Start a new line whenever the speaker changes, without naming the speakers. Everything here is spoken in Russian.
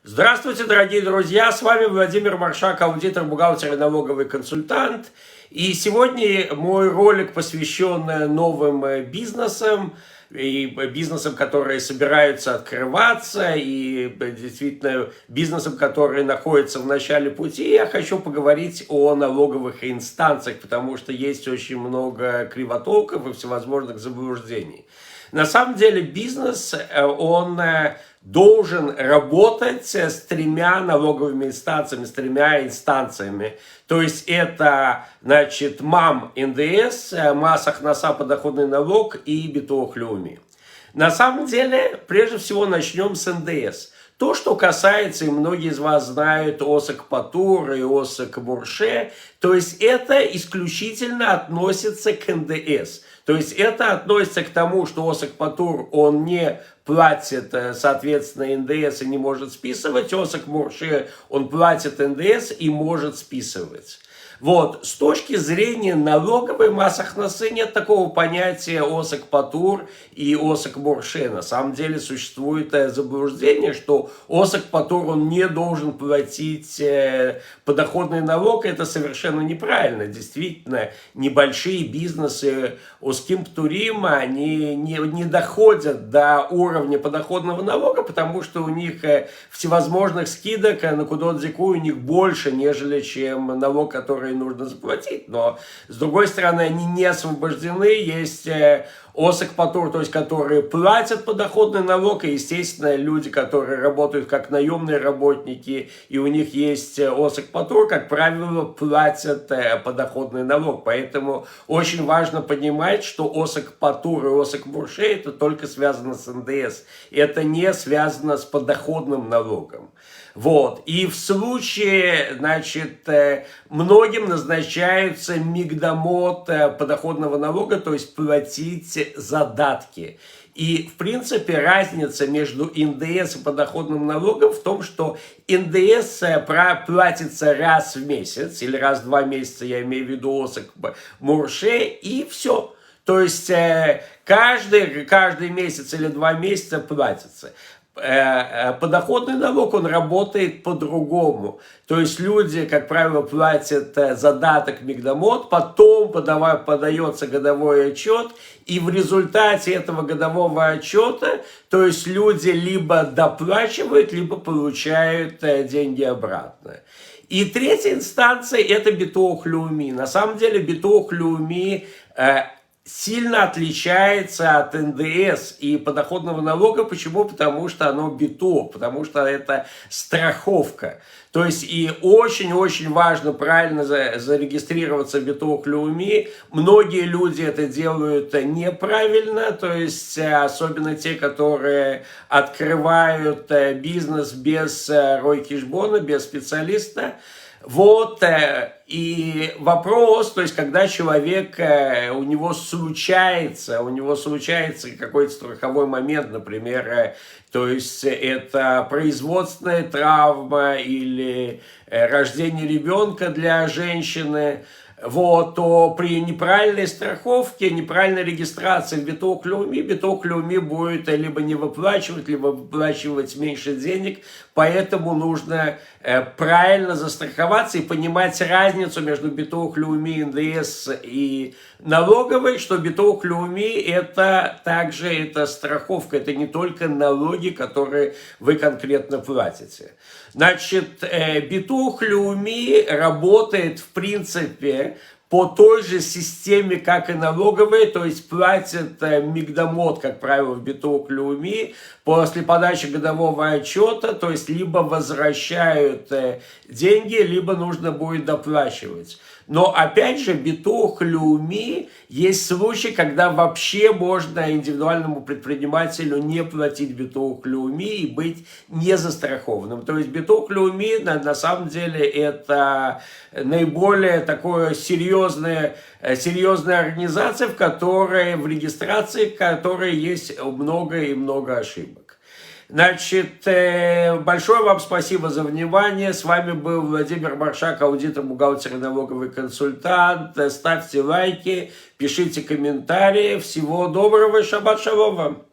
Здравствуйте, дорогие друзья! С вами Владимир Маршак, аудитор, бухгалтер и налоговый консультант. И сегодня мой ролик посвящен новым бизнесам, и бизнесам, которые собираются открываться, и действительно бизнесам, которые находятся в начале пути. Я хочу поговорить о налоговых инстанциях, потому что есть очень много кривотолков и всевозможных заблуждений. На самом деле бизнес, он должен работать с тремя налоговыми инстанциями, с тремя инстанциями. То есть это, значит, МАМ НДС, Мас Ахнаса подоходный налог и Битох Леуми. На самом деле, прежде всего, начнем с НДС. То, что касается, и многие из вас знают, ОСАГ Патур и ОСАГ Мурше, то есть это исключительно относится к НДС. То есть это относится к тому, что ОСАГ Патур, он не платит, соответственно, НДС и не может списывать. ОСАГ Мурше, он платит НДС и может списывать. Вот, с точки зрения налоговой Мас Ахнасы нет такого понятия ОСАГ Патур и ОСАГ Мурше. На самом деле существует заблуждение, что ОСАГ Патур, он не должен платить подоходный налог. Это совершенно неправильно. Действительно, небольшие бизнесы Оским Птурим, они не доходят до уровня подоходного налога, потому что у них всевозможных скидок на Кудот Зику у них больше, нежели чем налог, который нужно заплатить. Но, с другой стороны, они не освобождены. Есть ОСАГ Патур, то есть которые платят подоходный налог, и, естественно, люди, которые работают как наемные работники, и у них есть ОСАГ Патур, как правило, платят подоходный налог. Поэтому очень важно понимать, что ОСАГ Патур и ОСАГ Мурше это только связано с НДС. Это не связано с подоходным налогом. Вот. И в случае, значит, многим назначаются мигдамот подоходного налога, то есть платить задатки. И, в принципе, разница между НДС и подоходным налогом в том, что НДС платится раз в месяц, или раз в 2 месяца, я имею в виду ОСАГ Мурше, и все. То есть каждый месяц или 2 месяца платится. Подоходный налог, он работает по-другому. То есть люди, как правило, платят задаток мигдамот, потом подается годовой отчет, и в результате этого годового отчета, то есть люди либо доплачивают, либо получают деньги обратно. И третья инстанция это Битох Леуми. На самом деле Битох Леуми сильно отличается от НДС и подоходного налога. Почему? Потому что оно битох, потому что это страховка. То есть и очень-очень важно правильно зарегистрироваться в Битох Леуми. Многие люди это делают неправильно, то есть особенно те, которые открывают бизнес без рой-хешбона, без специалиста. Вот, и вопрос, то есть, когда человек, у него случается какой-то страховой момент, например, то есть, это производственная травма или рождение ребенка для женщины, вот, то при неправильной страховке, неправильной регистрации в Битох Леуми будет либо не выплачивать, либо выплачивать меньше денег, поэтому нужно правильно застраховаться и понимать разницу между Битох Леуми, НДС и налоговой, что Битох Леуми это также это страховка, это не только налоги, которые вы конкретно платите. Значит, Битох Леуми работает в принципе по той же системе, как и налоговые, то есть платят мигдамот, как правило, в Битох Леуми после подачи годового отчета, то есть либо возвращают деньги, либо нужно будет доплачивать. Но опять же, Битох Леуми есть случаи, когда вообще можно индивидуальному предпринимателю не платить Битох Леуми и быть не застрахованным. То есть Битох Леуми на самом деле это наиболее такое серьезная организация, в которой в регистрации которой есть много и много ошибок. Значит, большое вам спасибо за внимание. С вами был Владимир Маршак, аудитор, бухгалтер и налоговый консультант. Ставьте лайки, пишите комментарии. Всего доброго, шаббат шалом вам.